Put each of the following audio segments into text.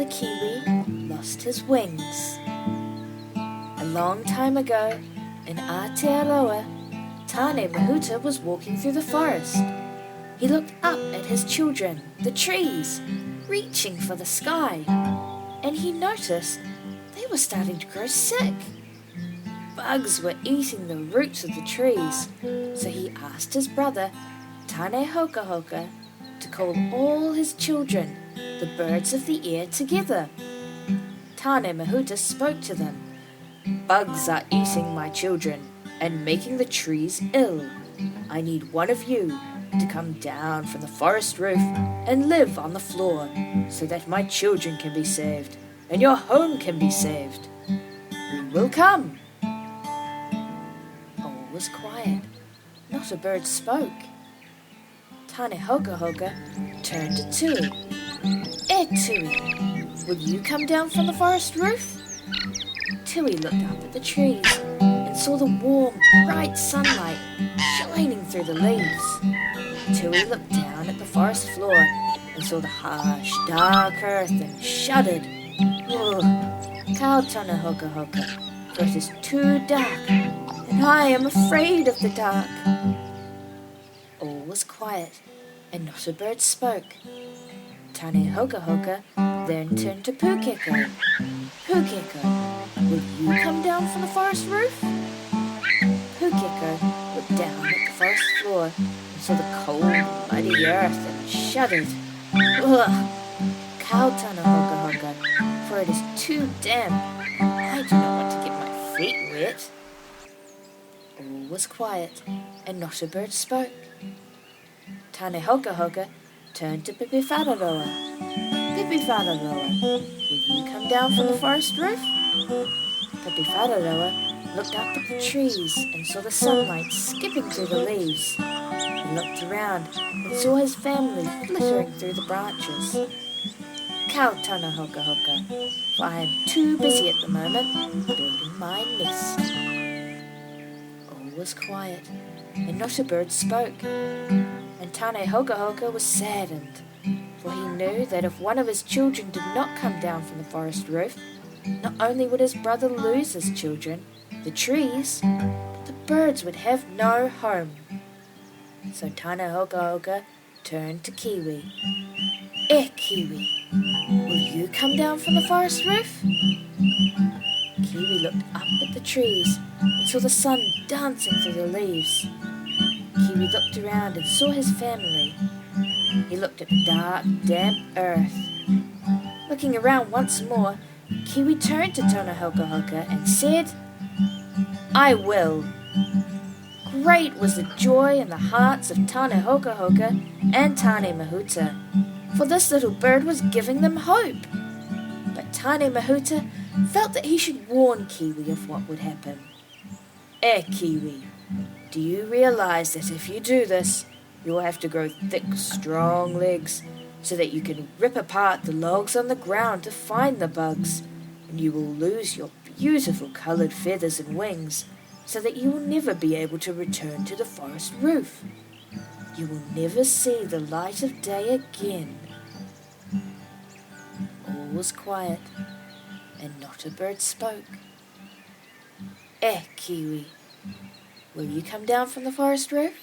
the kiwi lost his wings. A long time ago, in Aotearoa, Tane Mahuta was walking through the forest. He looked up at his children, the trees, reaching for the sky, and he noticed they were starting to grow sick. Bugs were eating the roots of the trees, so he asked his brother, Tane Hokahoka, to call all his children, the birds of the air, together. Tane Mahuta spoke to them. Bugs are eating my children and making the trees ill. I need one of you to come down from the forest roof and live on the floor so that my children can be saved and your home can be saved. Who will come? All was quiet. Not a bird spoke. Tane Hokahoka turned to Tui. Tui, will you come down from the forest roof? Tui looked up at the trees and saw the warm, bright sunlight shining through the leaves. Tui looked down at the forest floor and saw the harsh, dark earth and shuddered. Kau Tane Hokahoka, for it is too dark, and I am afraid of the dark. All was quiet, and not a bird spoke. Tane Hokahoka then turned to Pukeko. Pukeko, will you come down from the forest roof? Pukeko looked down at the forest floor and saw the cold, muddy earth and shuddered. Kau Tane Hokahoka, for it is too damp. I do not want to get my feet wet. All was quiet, and not a bird spoke. Tane Hokahoka turned to Pipiwhararoa. Pipiwhararoa, will you come down from the forest roof? Pipiwhararoa looked up at the trees and saw the sunlight skipping through the leaves. He looked around and saw his family glittering through the branches. Kau Tane Hokahoka, for I am too busy at the moment building my nest. All was quiet, and not a bird spoke. And Tane Hokahoka was saddened, for he knew that if one of his children did not come down from the forest roof, not only would his brother lose his children, the trees, but the birds would have no home. So Tane Hokahoka turned to Kiwi. Kiwi, will you come down from the forest roof? Kiwi looked up at the trees and saw the sun dancing through the leaves. Kiwi looked around and saw his family. He looked at the dark, damp earth. Looking around once more, Kiwi turned to Tane Hokahoka and said, I will. Great was the joy in the hearts of Tane Hokahoka and Tane Mahuta, for this little bird was giving them hope. But Tane Mahuta felt that he should warn Kiwi of what would happen. Kiwi, do you realize that if you do this, you will have to grow thick, strong legs so that you can rip apart the logs on the ground to find the bugs, and you will lose your beautiful coloured feathers and wings so that you will never be able to return to the forest roof. You will never see the light of day again. All was quiet, and not a bird spoke. Kiwi, will you come down from the forest roof?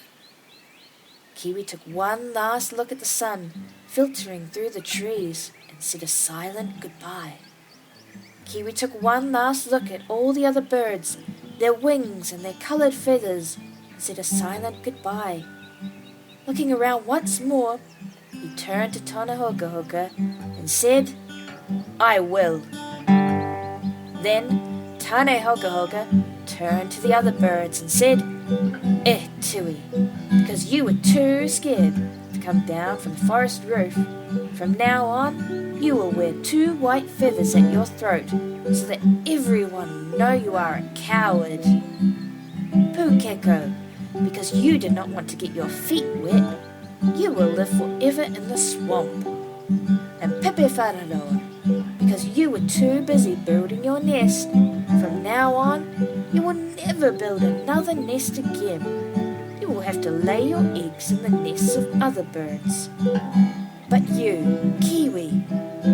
Kiwi took one last look at the sun filtering through the trees and said a silent goodbye. Kiwi took one last look at all the other birds, their wings and their coloured feathers, and said a silent goodbye. Looking around once more, he turned to Tane Hokahoka and said, I will. Then Tane Hokahoka turned to the other birds and said, Tui, because you were too scared to come down from the forest roof, from now on you will wear 2 white feathers at your throat so that everyone will know you are a coward. Pukeko, because you did not want to get your feet wet, you will live forever in the swamp. And Pipiwhararoa, because you were too busy building your nest, from now on you will never build another nest again. You will have to lay your eggs in the nests of other birds. But you, Kiwi,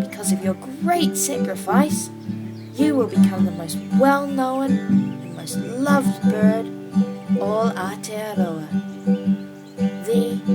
because of your great sacrifice, you will become the most well-known and most loved bird all Aotearoa. The